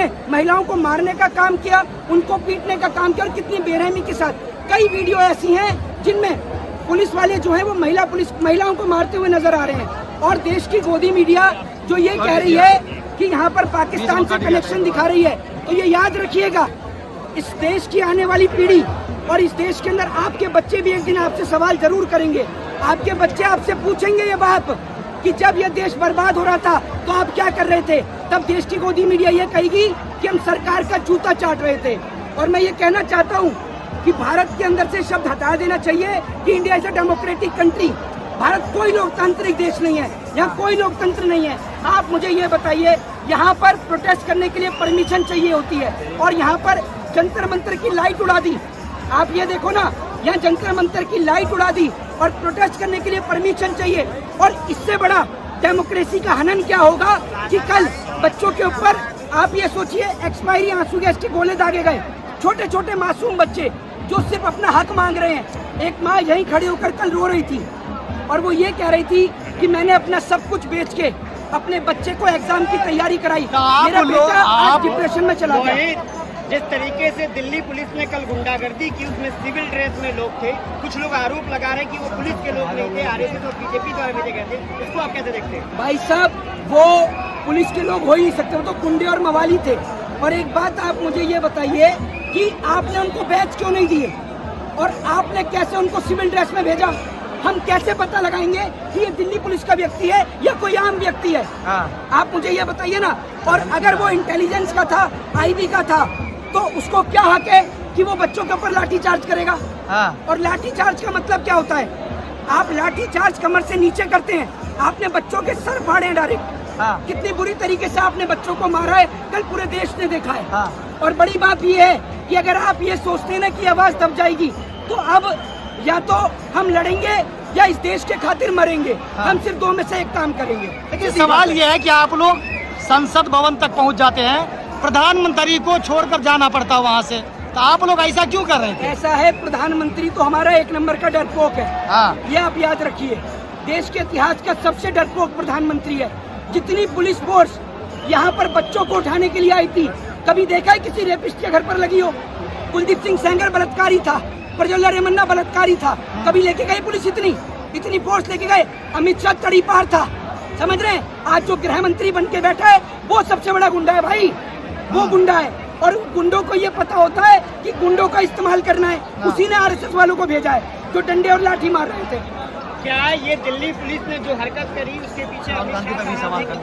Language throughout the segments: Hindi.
जिन्होंने महिलाओं को मारने का काम किया, उनको पीटने का काम किया और कितनी बेरहमी के साथ। कई वीडियो ऐसी हैं जिनमें पुलिस वाले जो है वो महिलाओं को मारते हुए नजर आ रहे हैं। और देश की गोदी मीडिया जो ये कह रही है कि यहाँ पर पाकिस्तान से कनेक्शन दिखा रही है, तो ये याद रखिएगा, इस देश की आने वाली पीढ़ी और इस देश के अंदर आपके बच्चे भी एक दिन आपसे सवाल जरूर करेंगे। आपके बच्चे आपसे पूछेंगे ये बात कि जब ये देश बर्बाद हो रहा था तो आप क्या कर रहे थे। तब देश की गोदी मीडिया ये कहेगी कि हम सरकार का जूता चाट रहे थे। और मैं ये कहना चाहता हूँ कि भारत के अंदर से शब्द हटा देना चाहिए कि India is a democratic country. Bharat कोई लोकतांत्रिक देश नहीं है, यहाँ कोई लोकतंत्र नहीं है। आप मुझे ये बताइए, यहाँ पर प्रोटेस्ट करने के लिए परमिशन चाहिए होती है और यहाँ पर जंतर मंतर की लाइट उड़ा दी। आप ये देखो ना, यहाँ जंतर मंतर की लाइट उड़ा दी और प्रोटेस्ट करने के लिए परमिशन चाहिए। और इससे बड़ा डेमोक्रेसी का हनन क्या होगा कि कल बच्चों के ऊपर आप ये सोचिए एक्सपायरी आंसू गैस के गोले दागे गए। छोटे छोटे मासूम बच्चे जो सिर्फ अपना हक मांग रहे हैं। एक माँ यहीं खड़ी होकर कल रो रही थी और वो ये कह रही थी कि मैंने अपना सब कुछ बेच के अपने बच्चे को एग्जाम की तैयारी कराई, मेरा बेटा आज डिप्रेशन में चला गया। जिस तरीके से दिल्ली पुलिस ने कल गुंडागर्दी की, उसमें सिविल ड्रेस में लोग थे। कुछ लोग आरोप लगा रहे हैं कि वो पुलिस के लोग नहीं थे, आरएसएस और बीजेपी द्वारा भेजे गए थे। इसको आप कैसे देखते हैं? भाई साहब, वो पुलिस के लोग हो ही नहीं सकते, वो तो गुंडे और मवाली थे। और एक बात आप मुझे ये बताइए कि आपने उनको बैच क्यों नहीं दिए और आपने कैसे उनको सिविल ड्रेस में भेजा? हम कैसे पता लगाएंगे कि ये दिल्ली पुलिस का व्यक्ति है या कोई आम व्यक्ति है? आप मुझे ये बताइए ना। और अगर वो इंटेलिजेंस का था, आईबी का था, तो उसको क्या हक है कि वो बच्चों के ऊपर लाठी चार्ज करेगा? और लाठी चार्ज का मतलब क्या होता है? आप लाठी चार्ज कमर से नीचे करते हैं, आपने बच्चों के सर फाड़े डायरेक्ट। कितनी बुरी तरीके से आपने बच्चों को मारा है, कल पूरे देश ने देखा है। और बड़ी बात ये है कि अगर आप ये सोचते हैं ना कि आवाज दब जाएगी, तो अब या तो हम लड़ेंगे या इस देश के खातिर मरेंगे। हम सिर्फ दो में से एक काम करेंगे। लेकिन सवाल ये है कि आप लोग संसद भवन तक पहुंच जाते हैं, प्रधानमंत्री को छोड़कर जाना पड़ता है वहाँ से, तो आप लोग ऐसा क्यों कर रहे थे? ऐसा है, प्रधानमंत्री तो हमारा एक नंबर का डरपोक है। ये आप याद रखिए, देश के इतिहास का सबसे डरपोक प्रधानमंत्री है। जितनी पुलिस फोर्स यहाँ पर बच्चों को उठाने के लिए आई थी, कभी देखा है किसी रेपिस्ट के घर पर लगी हो? कुलदीप सिंह सेंगर बलात्कारी था, प्रज्वला रेमन्ना बलात्कारी था, कभी लेके गए पुलिस? इतनी फोर्स लेके गए? अमित शाह तड़ी पार था, समझ रहे हैं? आज जो गृह मंत्री बन के बैठा है वो सबसे बड़ा गुंडा है भाई, वो गुंडा है। और गुंडों को ये पता होता है कि गुंडों का इस्तेमाल करना है। उसी ने आरएसएस वालों को भेजा है जो डंडे और लाठी मार रहे थे। क्या ये दिल्ली पुलिस ने जो हरकत करी उसके पीछे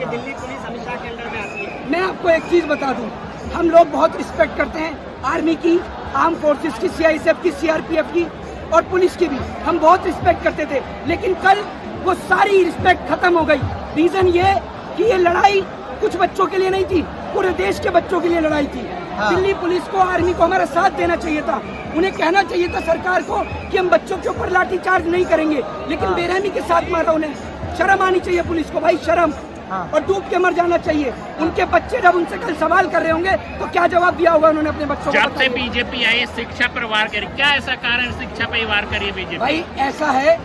दिल्ली पुलिस अमित शाह के अंडर में आती है? मैं आपको एक चीज बता दूं, हम लोग बहुत रिस्पेक्ट करते हैं आर्मी की, आर्म फोर्सेस की, सीआईएसएफ की, सीआरपीएफ की और पुलिस की भी हम बहुत रिस्पेक्ट करते थे। लेकिन कल वो सारी रिस्पेक्ट खत्म हो गई। रीजन ये कि ये लड़ाई कुछ बच्चों के लिए नहीं थी, पूरे देश के बच्चों के लिए लड़ाई थी। दिल्ली पुलिस को, आर्मी को हमारा साथ देना चाहिए था। उन्हें कहना चाहिए था सरकार को कि हम बच्चों के ऊपर लाठी चार्ज नहीं करेंगे, लेकिन बेरहमी के साथ मारा उन्हें। शर्म आनी चाहिए पुलिस को भाई, शर्म। और डूब के मर जाना चाहिए। उनके बच्चे जब उनसे कल सवाल कर रहे होंगे तो क्या जवाब दिया होगा उन्होंने अपने बच्चों को? जब से बीजेपी आई शिक्षा पर वार करी, क्या ऐसा कारण शिक्षा पे वार करी बीजेपी? भाई ऐसा है,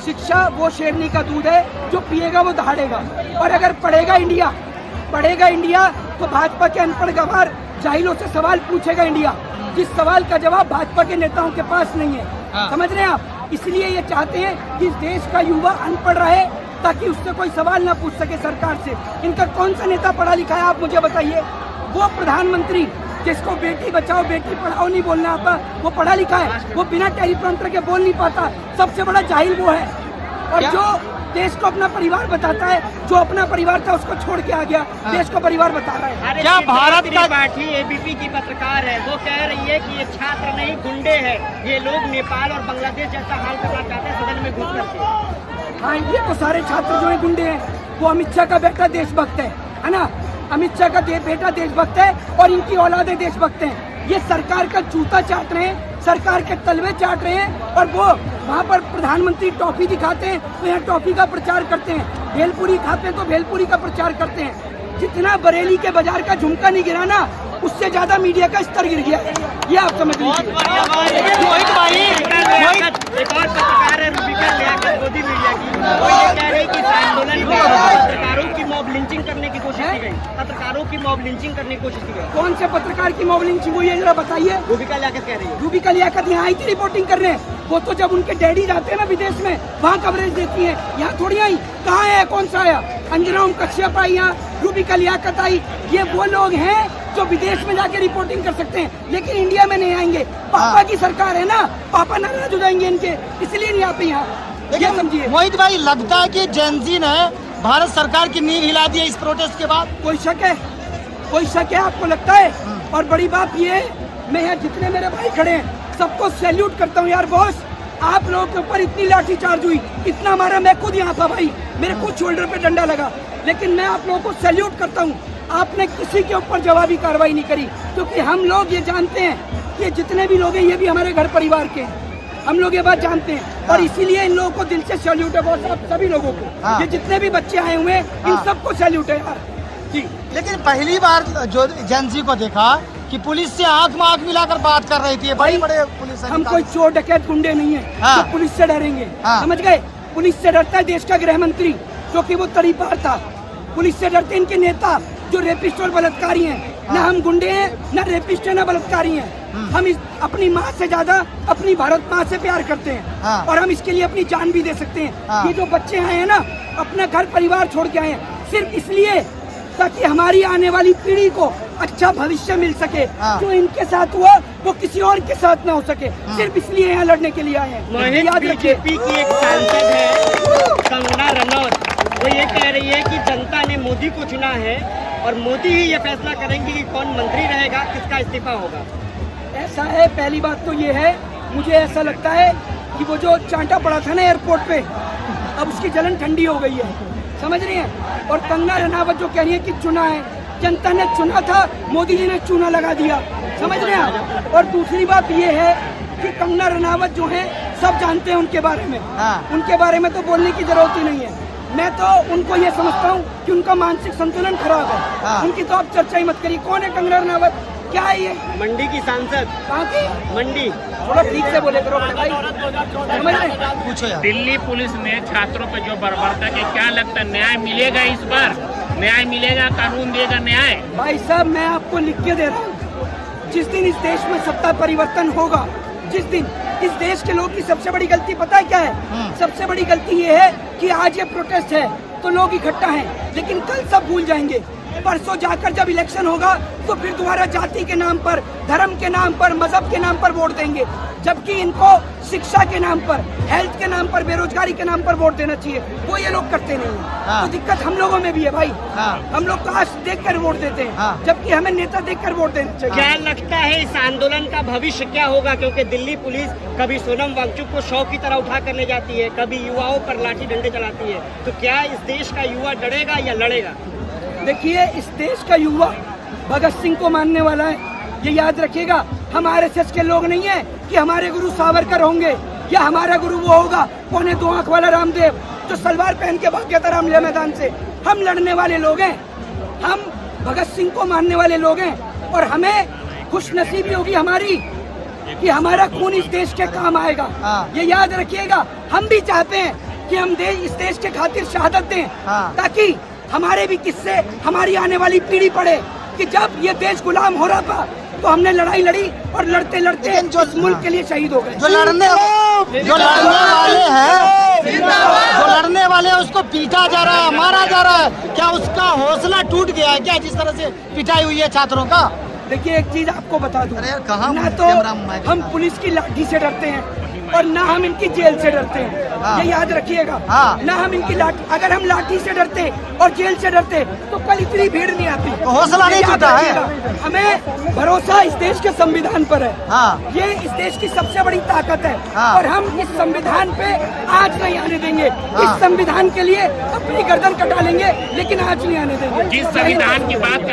शिक्षा वो शेरनी का दूध है, जो पिएगा वो दहाड़ेगा। और अगर पढ़ेगा इंडिया तो भाजपा के अनपढ़ गंवार जाहिलों से सवाल पूछेगा इंडिया, जिस सवाल का जवाब भाजपा के नेताओं के पास नहीं है। समझ रहे हैं आप? इसलिए ये चाहते हैं कि इस देश का युवा अनपढ़ रहे ताकि उससे कोई सवाल ना पूछ सके सरकार से। इनका कौन सा नेता पढ़ा लिखा है, आप मुझे बताइए? वो प्रधानमंत्री जिसको बेटी बचाओ बेटी पढ़ाओ नहीं बोलना आता, वो पढ़ा लिखा है? वो बिना टेलीप्रॉम्प्टर के बोल नहीं पाता। सबसे बड़ा जाहिल वो है। और जो देश को अपना परिवार बताता है, जो अपना परिवार था उसको छोड़ के आ गया, देश को परिवार बता रहा है। क्या भारत का पार्टी एबीपी की पत्रकार है, वो कह रही है कि ये छात्र नहीं गुंडे हैं, ये लोग नेपाल और बांग्लादेश जैसा हाल करना चाहते हैं सदन में घुस करके। हाँ, ये तो सारे छात्र जो है गुंडे हैं। वो अमित शाह का बेटा देशभक्त है ना? अमित शाह का बेटा देशभक्त है और इनकी औलादे देशभक्त हैं। ये सरकार का जूता चाट रहे हैं, सरकार के तलवे चाट रहे हैं। और वो वहाँ पर प्रधानमंत्री टॉफी दिखाते हैं तो यहाँ टॉफी का प्रचार करते हैं, भेलपुरी खाते हैं तो भेलपुरी का प्रचार करते हैं। जितना बरेली के बाजार का झुमका नहीं गिरा ना, उससे ज्यादा मीडिया का स्तर गिर गया। ये आप समझ लीजिए। एक और पत्रकार है रूबिका लियाकत गोदी मीडिया की, वो ये कह रही कि इस आंदोलन में पत्रकारों की मॉब लिंचिंग करने की कोशिश की गई, पत्रकारों की मॉब लिंचिंग करने की कोशिश की गई। कौन से पत्रकार की मॉब लिंचिंग हुई है जरा बताइए। रूबिका लियाकत कह रही है। रूबिका लियाकत यहाँ आई थी रिपोर्टिंग करने, वो तो जब उनके डैडी जाते हैं ना विदेश में वहाँ कवरेज देती है, यहाँ थोड़ी आई। कहाँ है, कौन सा आया? अंजना ओम कश्यप आई यहाँ, रूबिका लियाकत आई। ये वो लोग हैं जो विदेश में जाके रिपोर्टिंग कर सकते हैं लेकिन इंडिया में नहीं आएंगे। पापा की सरकार है ना, पापा नाराज हो जाएंगे इनके, इसलिए नहीं आते यहाँ। ये समझिए। मोहित भाई, लगता है कि जेनजी ने भारत सरकार की नींव हिला दी है इस प्रोटेस्ट के बाद? कोई शक है? कोई शक है आपको लगता है? और बड़ी बात ये है, मैं यहाँ जितने मेरे भाई खड़े हैं सबको सैल्यूट करता हूँ यार। बॉस, आप लोगों के ऊपर इतनी लाठी चार्ज हुई, इतना मारा, मैं खुद यहाँ था भाई, मेरे खुद शोल्डर पे डंडा लगा, लेकिन मैं आप लोगों को सैल्यूट करता हूँ। आपने किसी के ऊपर जवाबी कार्रवाई नहीं करी, क्योंकि हम लोग ये जानते हैं कि जितने भी लोग हैं ये भी हमारे घर परिवार के हैं, हम लोग ये बात जानते हैं। और इसीलिए इन लोगों को दिल से सैल्यूट है बॉस, आप सभी लोगों को। ये जितने भी बच्चे आए हुए हैं इन सबको सैल्यूट है यार जी। लेकिन पहली बार जो जेनजी को देखा कि पुलिस से आंख में आंख मिलाकर बात कर रही थी, बड़े बड़े पुलिस हम कोई चोर डकैत गुंडे नहीं है हाँ। तो पुलिस से डरेंगे, हाँ। समझ गए? पुलिस से डरता है देश का गृह मंत्री जो कि वो तरीपार था, पुलिस से डरते इनके नेता जो रेपिस्ट और बलात्कारी हैं। हाँ। ना हम गुंडे हैं, ना रेपिस्ट है, ना बलात्कारी हैं। हम अपनी माँ से ज्यादा अपनी भारत माँ से प्यार करते हैं। हाँ। और हम इसके लिए अपनी जान भी दे सकते हैं। हाँ। ये जो बच्चे आए हैं ना, अपना घर परिवार छोड़ के आए हैं सिर्फ इसलिए ताकि हमारी आने वाली पीढ़ी को अच्छा भविष्य मिल सके। हाँ। जो इनके साथ हुआ वो किसी और के साथ ना हो सके, सिर्फ इसलिए यहाँ लड़ने के लिए आए हैं। मोहित, याद रखिए। बीजेपी की एक सांसद है कंगना रनौत, वो ये कह रही है कि जनता ने मोदी को चुना है और मोदी ही ये फैसला करेंगे कि कौन मंत्री रहेगा, किसका इस्तीफा होगा। ऐसा है, पहली बात तो ये है, मुझे ऐसा लगता है कि वो जो चांटा पड़ा था ना एयरपोर्ट पे, अब उसकी जलन ठंडी हो गई है, समझ रही हैं? और कंगना रनावत जो कह रही है कि चुना है, जनता ने चुना था, मोदी जी ने चूना लगा दिया, समझ रहे हैं आप? और दूसरी बात ये है कि कंगना रनावत जो है सब जानते हैं उनके बारे में। हाँ। उनके बारे में तो बोलने की जरूरत ही नहीं है। मैं तो उनको ये समझता हूँ कि उनका मानसिक संतुलन खराब है। हाँ। उनकी तो आप चर्चा ही मत करिए। कौन है कंगना रनावत, क्या है ये? मंडी की सांसद। कहाँ की? मंडी। थोड़ा ठीक से बोले करो बड़े भाई, समझ रहे हैं? पूछो यार। दिल्ली पुलिस ने छात्रों पर जो बर्बरता के, क्या लगता है न्याय मिलेगा इस बार? न्याय मिलेगा, कानून देगा न्याय? भाई साहब, मैं आपको लिख के दे रहा हूँ, जिस दिन इस देश में सत्ता परिवर्तन होगा, जिस दिन इस देश के लोग की सबसे बड़ी गलती पता है क्या है? सबसे बड़ी गलती ये है कि आज ये प्रोटेस्ट है तो लोग इकट्ठा हैं, लेकिन कल सब भूल जाएंगे। परसों जाकर जब इलेक्शन होगा तो फिर दोबारा जाति के नाम पर, धर्म के नाम पर, मजहब के नाम पर वोट देंगे, जबकि इनको शिक्षा के नाम पर, हेल्थ के नाम पर, बेरोजगारी के नाम पर वोट देना चाहिए। वो ये लोग करते नहीं हैं। हाँ। तो दिक्कत हम लोगों में भी है भाई। हाँ। हम लोग कास्ट देख कर वोट देते हैं, हाँ। जबकि हमें नेता देख कर वोट देना चाहिए। क्या लगता है इस आंदोलन का भविष्य क्या होगा? क्योंकि दिल्ली पुलिस कभी सोनम वांगचुक को शौ की तरह उठा कर ले जाती है, कभी युवाओं पर लाठी डंडे चलाती है, तो क्या इस देश का युवा डरेगा या लड़ेगा? देखिए, इस देश का युवा भगत सिंह को मानने वाला है, ये याद रखिएगा। हम RSS के लोग नहीं है कि हमारे गुरु सावरकर होंगे या हमारा गुरु वो होगा 2.25 आंख वाला रामदेव जो सलवार पहन के भाग गया था रामलीला मैदान से। हम लड़ने वाले लोग हैं, हम भगत सिंह को मानने वाले लोग हैं, और हमें खुशनसीबी होगी हमारी कि हमारा खून इस देश के काम आएगा। हाँ। ये याद रखिएगा। हम भी चाहते हैं कि हम इस देश के खातिर शहादत दें, हाँ। ताकि हमारे भी किस्से हमारी आने वाली पीढ़ी पढ़े कि जब ये देश गुलाम हो रहा था तो हमने लड़ाई लड़ी और लड़ते लड़ते लेकिन जो इस मुल्क के लिए शहीद हो गए। जो लड़ने वाले हैं उसको पीटा जा रहा है, मारा जा रहा है, क्या उसका हौसला टूट गया है क्या, जिस तरह से पिटाई हुई है छात्रों का? देखिए, एक चीज आपको बता दूं, अरे यार, कहाँ ना तो कैमरा माइक? हम पुलिस की लाठी से डरते हैं और ना हम इनकी जेल से डरते हैं। हाँ। ये याद रखिएगा। हाँ। ना हम इनकी लाठी, अगर हम लाठी से डरते और जेल से डरते तो कल इतनी भीड़ नहीं आती। तो हौसला नहीं ये याद टूटा है। रखिएगा। हमें भरोसा इस देश के संविधान पर है। हाँ। ये इस देश की सबसे बड़ी ताकत है। हाँ। और हम इस संविधान पे आज नहीं आने देंगे। हाँ। इस संविधान के लिए अपनी गर्दन कटा लेंगे, लेकिन आज नहीं आने देंगे। जिस संविधान की बात कर